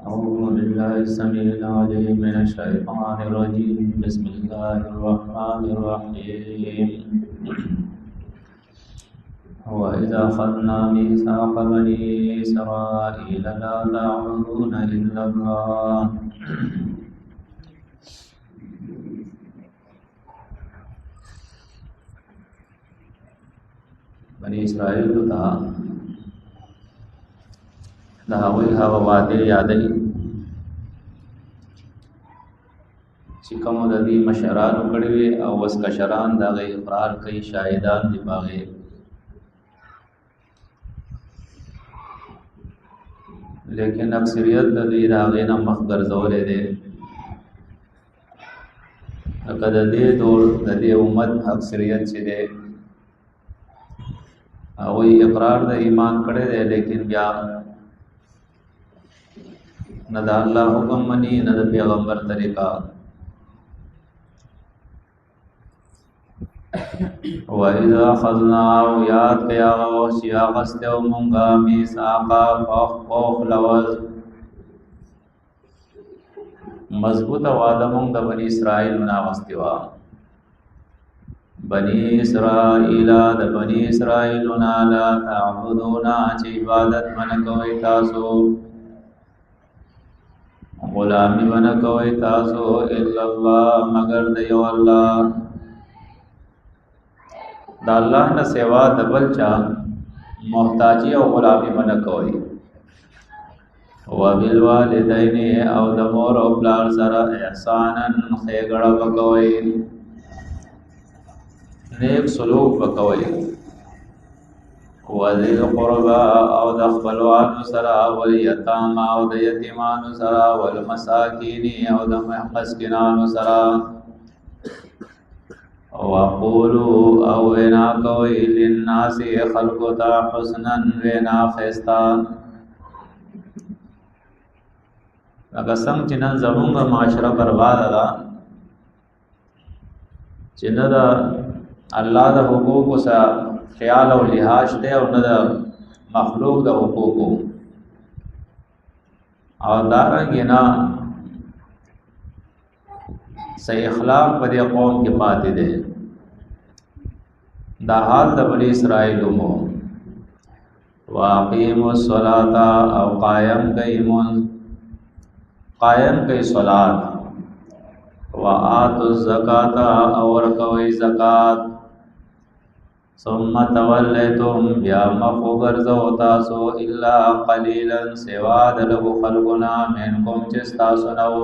أعوذ بالله السميع العليم من الشيطان الرجيم بسم الله الرحمن الرحيم وإذا أخذنا ميثاق بني إسرائيل لا تعبدون إلا الله بني إسرائيل ته د هغوی هغه وعدې یادوي چې کوم د دې مشرانو کړي وي او اوس کشران د هغې اقرار کوي، شاهدان دي په هغې. لیکن اکثریت د دوی د هغې نه مخ ګرځولی دی. لکه د دې دور د دې امت اکثریت چې دی هغوی اقرار د ایمان کړی دی، لیکن بیا نه د الله حکم مني نه د پیغمبر طریقه. وَإِذَا أَخَذْنَا او یاد کیا غوث یا غستو مونگا میثاقا پوخ لوز مضبوط وعده مونگ د بنی اسرائیل نا غستوا. بنی اسرائیل د بنی اسرائیل نا لا تعبدون چې عبادت من کوي تاسو، غلامی بنا کوئی تاسو الا اللہ مگر دیو اللہ. دا اللہ نه سوا د بل چا محتاجی او غلامی بنا کوئی. وبالوالدین او د مور او پلار سره احسانا خیګړه وکوي، نیک سلوک وکوي. وذل قربا او د خپلوانو سره، والیتاما او د یتیمانو سره، والمساکین او د مسکینانو سره. وقولو او وینا کوي للناس خلقو ته حسنا وینا خیستا. لکه څنګه چې نن زمونږ معاشره برباده ده چې نه د الله د حقوقو سره خیال او لحاظ دی او نه د مخلوق د حقوقو، او دارنګې نه صحیح اخلاق په دې قوم کې پاتې دی. دا حال د بنی اسرائیل مو. واقیموا الصلاة او قائم کوي صلات. وآتوا الزکاة او ورکوي زکات. ثم تولیتم بیا مخو گرزو تاسو الا قلیلا سوا دلو خلقنا منکم چستاسو نو.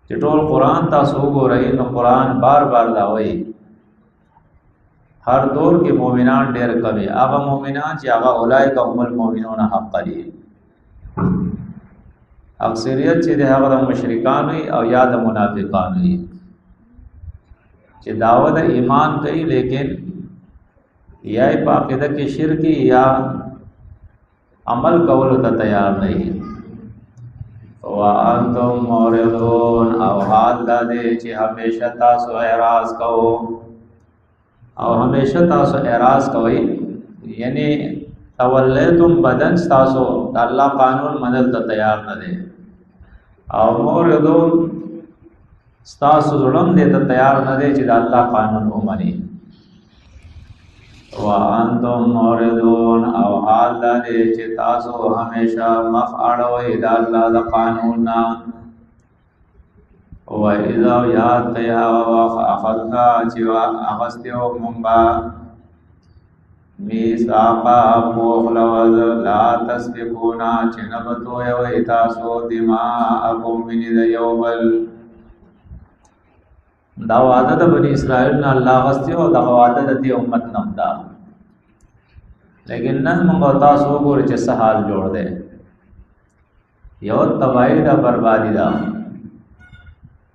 چطور قرآن تاسو گو رئی نو قرآن بار بار داوئی ہر دور کے مومنان ډیر کمی. آغا مومنان چی آغا اولائک هم المومنون حق دی، اکثریت چی دی آغا مشرکان ہوئی او یا دا منافقان ہوئی چې دعوت ایمان کوي لیکن یا په عقیده کې شرکی یا عمل کولو ته تیار نه وي. وانتم معرضون او حال دا دی چې همیشه تاسو اعراض کوو او همیشه تاسو اعراض کوئ، یعنی تولیتم بدن تاسو د الله قانون منل ته تیار نه دی، او معرضون ستاسو ظلم دې ته تیار نه دی چې د الله قانون ومني. وانتم معرضون او حال دا دی چې تاسو همیشه مخ اړوئ د الله د قانون نه. وإذا یاد کړئ هغه وخت اخذنا چې اخذتیو مونږه میثاقا پوخ لوز لا تسفکون چې نه به تویوئ تاسو دماءکم وینې د یو بل. دا وعده د بنی اسرائیل نه الله غستی او دا وعده د دې امت نه ده. لیکن نن موږ تاسو وګورئ چې څه حال جوړ دی. یو تباہی دا بربادی دا،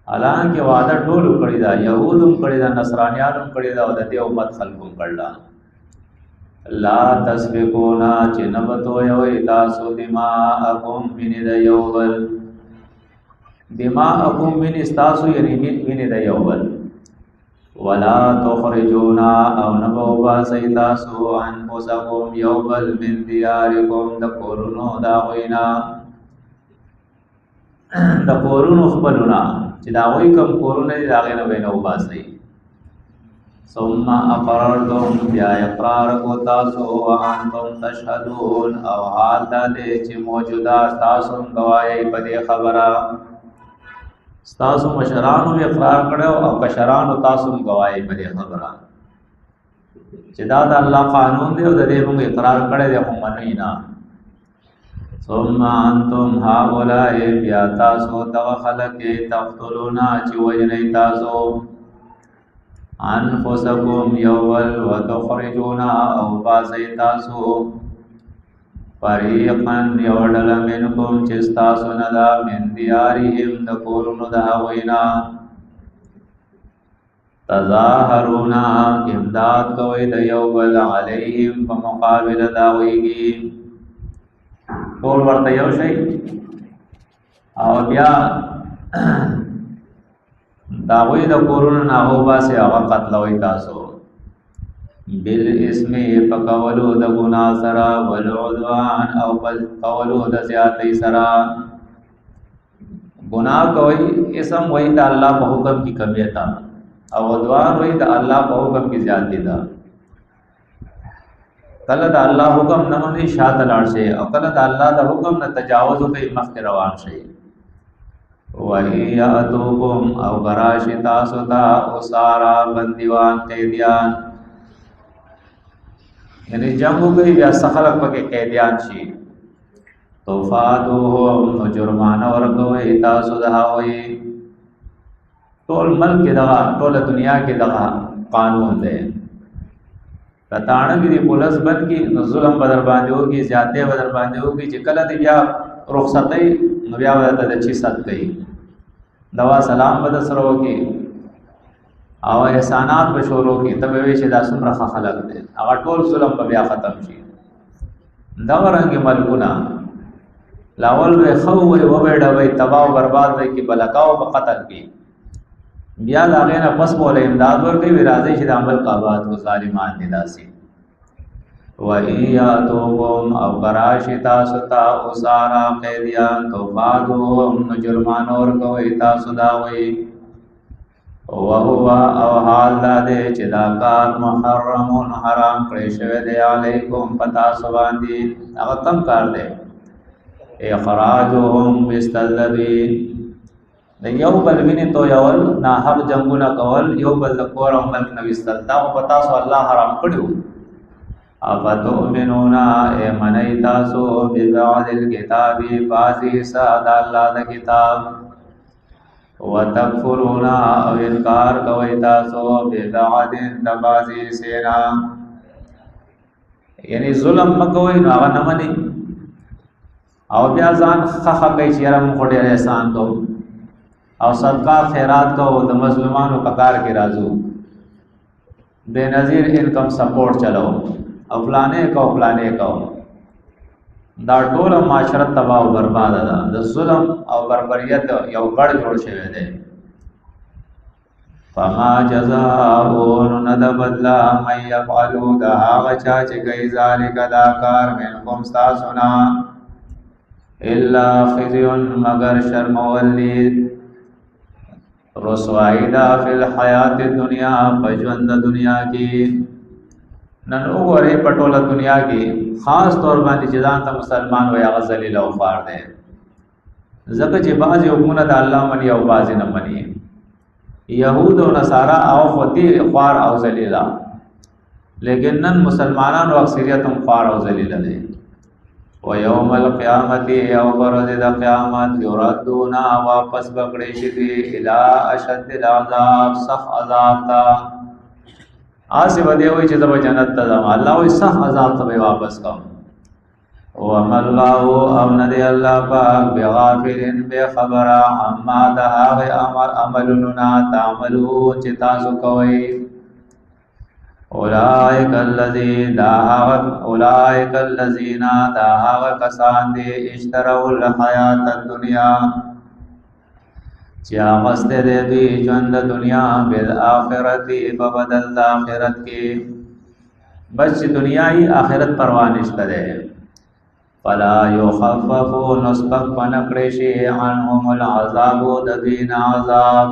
حالانکه وعده ټول کړی دا، یهودم کړی دا، نصرانیانم کړی دا او د دې امت خلقو کړل. لا تسبقونا چې نه به تویوئ تاسو دماءکم وینې د یو بل. دماءکم من استاسو یعنی من د یو بل. ولا تخرجونا او نبو باسی تاسو انفسکم یو بل من دیارکم د کورونو دا غوینا. د کورونو خپلونه چې دا وایي کوم کورونه دي د هغې نه به یې نه وباسئ. ثم اقررتم بیا اقرار کو تاسو وانتم تشهدون او حال دا دی چې موجوده تاسو گواهی په دې خبره. تاسو مشرانو اقرار کړو او کشرانو تاسو گواهی په دې خبره چې دا د الله قانون دی او د دې موږ اقرار کړی دی خو منئ نه. ثم انتم هؤلاء بیا تاسو دغه خلک تقتلون چې وژنئ تاسو انفسکم یول وتخرجون او باسئ تاسو فریقا یو ډله منکم چې ستاسو نه ده من دیارهم د کورونو د هغوی نه تظاهرون امداد کوئ د یو بل علیهم په مقابل د هغوی کې ټول ورته یو شی او بیا دا وی د کورونو نه هو باسي هغه قتلوي تاسو بالاسم فقولو د ګنا سره ولعدوان او قولو د زیاتې سره ګناه کوي اسم وی د الله په حکم کې کمیت او عدوان وی د الله په حکم کې زیاتې ده. کله د الله حکم نه مني شاته لاړ شي او کله د الله د حکم نه تجاوز کوي مخکې روان شي. وَإِيَّاتُكُمْ او غراش تاسو ته اسارا بندیوان قیدیان یعنی جنگو کوي بیا سخلق پکې قیدیان شي توفاتوهم نو جرمانه ورکوي تاسو د هغوی ټول ملک دغه ټول دنیا کې دغه قانون دی رتاڼه کې دی پولیس بند کې نو ظلم بدر باندې وږي زیاتې بدر باندې وږي چې کله دی بیا رخصتۍ نو بیا ورته د چی ست کوي دوا سلام بد سره وکي او احسانات به شروع کی تب وی چې دا څومره خلق دي هغه ټول ظلم به بیا ختم شي. دا ورنګ ملکونه لاول به خو وي وبېډه وي تباہ او برباد وي کی بلکاو په قتل کی بیا دا غینه پس بوله امداد ورکوي وی راځي چې د عمل قابات او ظالمان دي داسي. وَإِيَّاتُكُمْ او غراش تاسو ته اسارا قیدیان توفاتهم جرمان ورکوي تاسو دا وي وهو او حال دا دے چې دا کار محرمون حرام کړی شوی دی علیکم پتا سو باندې هغه کم کار دی اخراجهم بستلذی د یو بل ویني تو یول نه حق جنگونه کول یو بل کور او ملک نو استل دا پتا سو الله حرام کړو. افتؤمنون ایمنی تاسو ببعض الكتاب بعضی ساد الله د کتاب وتکفرون او انکار کوي تاسو ببعض د بعضی سینا یعنی ظلم مکوئ نو هغه نه مني او بیا ځان خخ کوي چې رم خو ډېر احسان کو او صدقه خیرات کو د مظلومانو په کار کې راځو بے نظیر انکم سپورٹ چلو او فلانے کو دا ټول معاشرت تباہ او برباد ده د ظلم او بربریت یو ګډ جوړ شوی دی. فما جزاء ند بدلا من يفعلوا دا هغه چا چې کوي ذالک دا کار منکم تاسونا الا خزي مگر شرم ولی رسوائی دا فی الحیات الدنیا پجوند دنیا کی نن وګورئ په ټوله دنیا کې خاص طور باندې چې ځان ته مسلمان وي هغه ذلیل او خوار دی ځکه چې بعضې حکمونه د الله مني او بعضې نه مني یهود او نصارا او خودي خوار او ذلیله لیکن نن مسلمانانو اکثریت هم خوار او ذلیله دی. و یوم القیامت او ورځ د قیامت یردون واپس بکړی شي الی اشد العذاب سخت عذاب ته آسی بدے ہوئی چیزا با جنت تزم اللہ ہوئی سخ عذاب تبی واپس کم وَمَا اللَّهُ اَوْنَدِ اللَّهُ پاک بِغَافِرٍ بے خبرا عَمَّا دَهَاغِ عَمَلُنُنَا تَعْمَلُونَ چتاسو کوئی اولائک الذین دَهَاغ کسان دی اشتروا الحیات الدنیا چیا غسته دې دوی ژوند دنیا بالآخرت په بدل د آخرت کې بس دنیاي آخرت پروا نشته ده فلا يخفف نسبق بنکړشي عنهم العذاب د دین عذاب،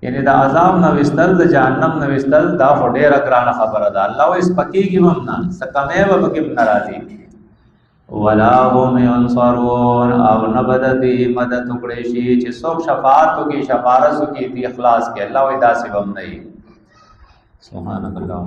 یعنی د عذاب نو وستل د جهنم نو وستل دا ډیره ګرانه خبره ده. الله وې سپکیږي هم نه سکمه به کې ناراضي. ولا هم ينصرون او نبدتی مدد وکړي شي چې څوک شفاعت کوي شفاعت کوي په اخلاص کې الله وې داسې هم نه. سبحان الله.